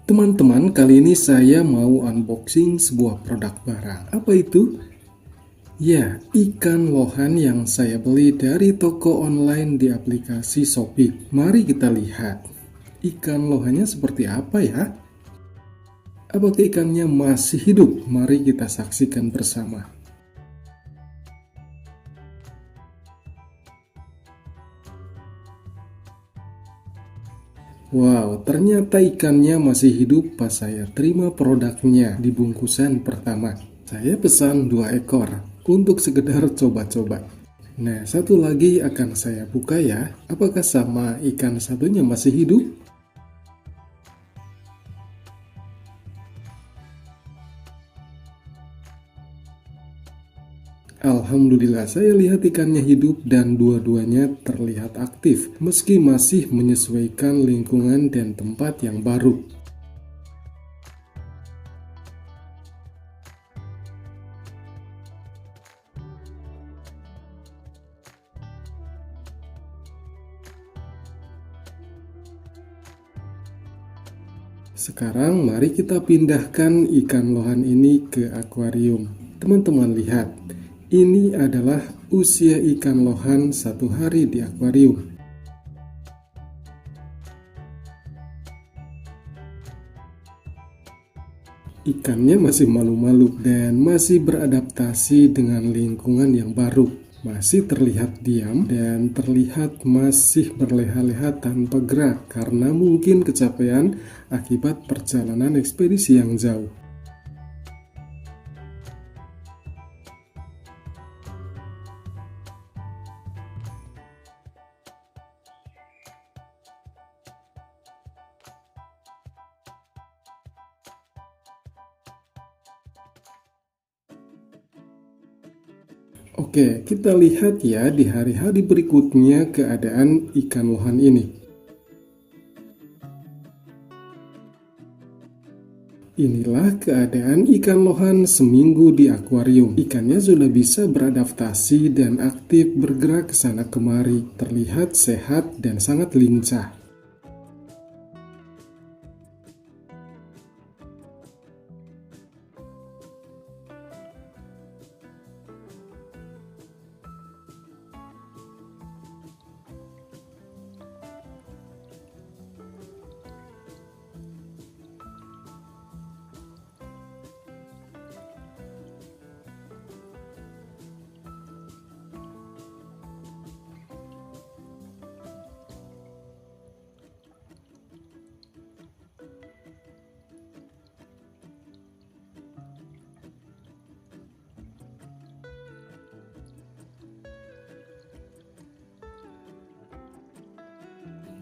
Teman-teman, kali ini saya mau unboxing sebuah produk barang. Apa itu? Ya, ikan lohan yang saya beli dari toko online di aplikasi Shopee. Mari kita lihat. Ikan lohannya seperti apa ya? Apakah ikannya masih hidup? Mari kita saksikan bersama. Wow, ternyata ikannya masih hidup pas saya terima produknya di bungkusan pertama. Saya pesan 2 ekor untuk sekedar coba-coba. Nah, satu lagi akan saya buka ya. Apakah sama ikan satunya masih hidup? Alhamdulillah, saya lihat ikannya hidup dan dua-duanya terlihat aktif, meski masih menyesuaikan lingkungan dan tempat yang baru. Sekarang mari kita pindahkan ikan lohan ini ke akuarium. Teman-teman lihat, ini adalah usia ikan lohan 1 hari di akuarium. Ikannya masih malu-malu dan masih beradaptasi dengan lingkungan yang baru. Masih terlihat diam dan terlihat masih berleha-leha tanpa gerak karena mungkin kecapean akibat perjalanan ekspedisi yang jauh. Oke, kita lihat ya di hari-hari berikutnya keadaan ikan lohan ini. Inilah keadaan ikan lohan seminggu di akuarium. Ikannya sudah bisa beradaptasi dan aktif bergerak ke sana kemari, terlihat sehat dan sangat lincah.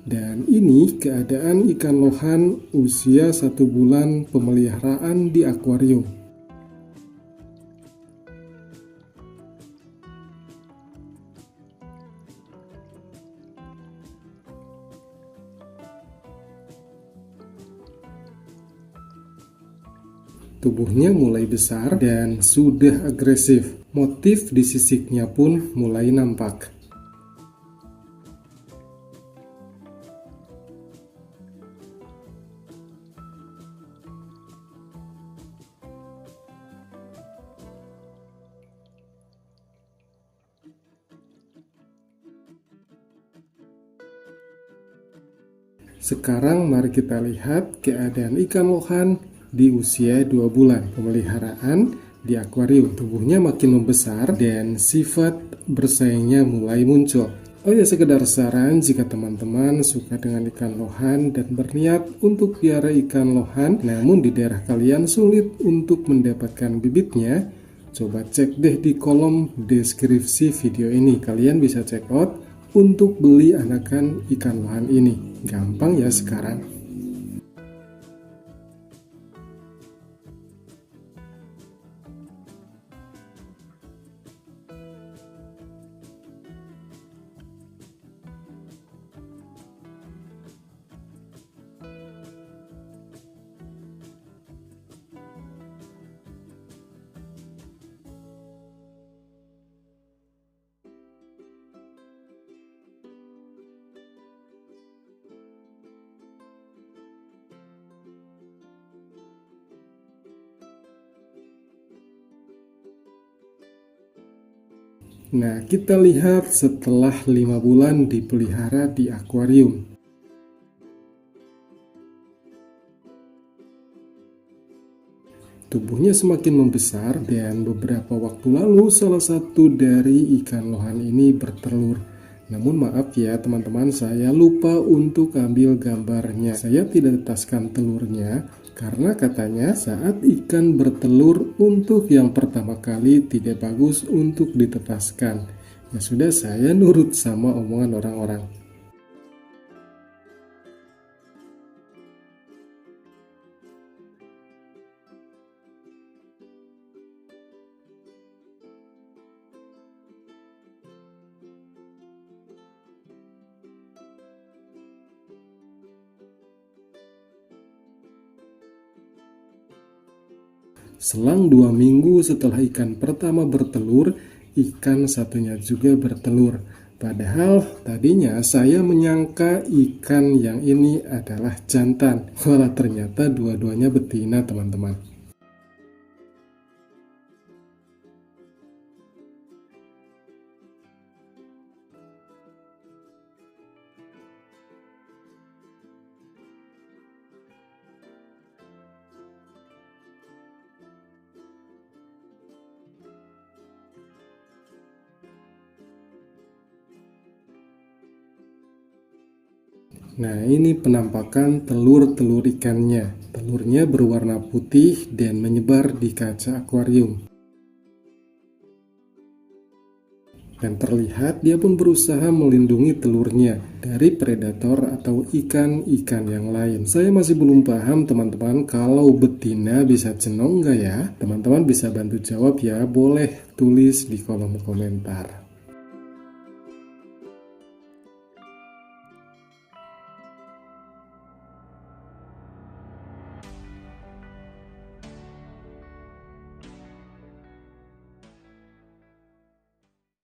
Dan ini keadaan ikan lohan usia 1 bulan pemeliharaan di akuarium. Tubuhnya mulai besar dan sudah agresif. Motif di sisiknya pun mulai nampak. Sekarang mari kita lihat keadaan ikan lohan di usia 2 bulan pemeliharaan di akuarium. Tubuhnya makin membesar dan sifat bersaingnya mulai muncul. Oh ya, sekedar saran, jika teman-teman suka dengan ikan lohan dan berniat untuk piara ikan lohan, namun di daerah kalian sulit untuk mendapatkan bibitnya, coba cek deh di kolom deskripsi video ini. Kalian bisa check out untuk beli anakan ikan lohan ini. Gampang ya sekarang. Nah, kita lihat setelah 5 bulan dipelihara di akuarium. Tubuhnya semakin membesar dan beberapa waktu lalu salah satu dari ikan lohan ini bertelur. Namun maaf ya teman-teman, saya lupa untuk ambil gambarnya. Saya tidak tetaskan telurnya karena katanya saat ikan bertelur untuk yang pertama kali tidak bagus untuk ditetaskan. Ya sudah, saya nurut sama omongan orang-orang. Selang 2 minggu setelah ikan pertama bertelur, ikan satunya juga bertelur. Padahal tadinya saya menyangka ikan yang ini adalah jantan. Walau ternyata dua-duanya betina, teman-teman. Nah, ini penampakan telur-telur ikannya. Telurnya berwarna putih dan menyebar di kaca akuarium. Dan terlihat dia pun berusaha melindungi telurnya dari predator atau ikan-ikan yang lain. Saya masih belum paham teman-teman, kalau betina bisa cenong nggak ya? Teman-teman bisa bantu jawab ya, boleh tulis di kolom komentar.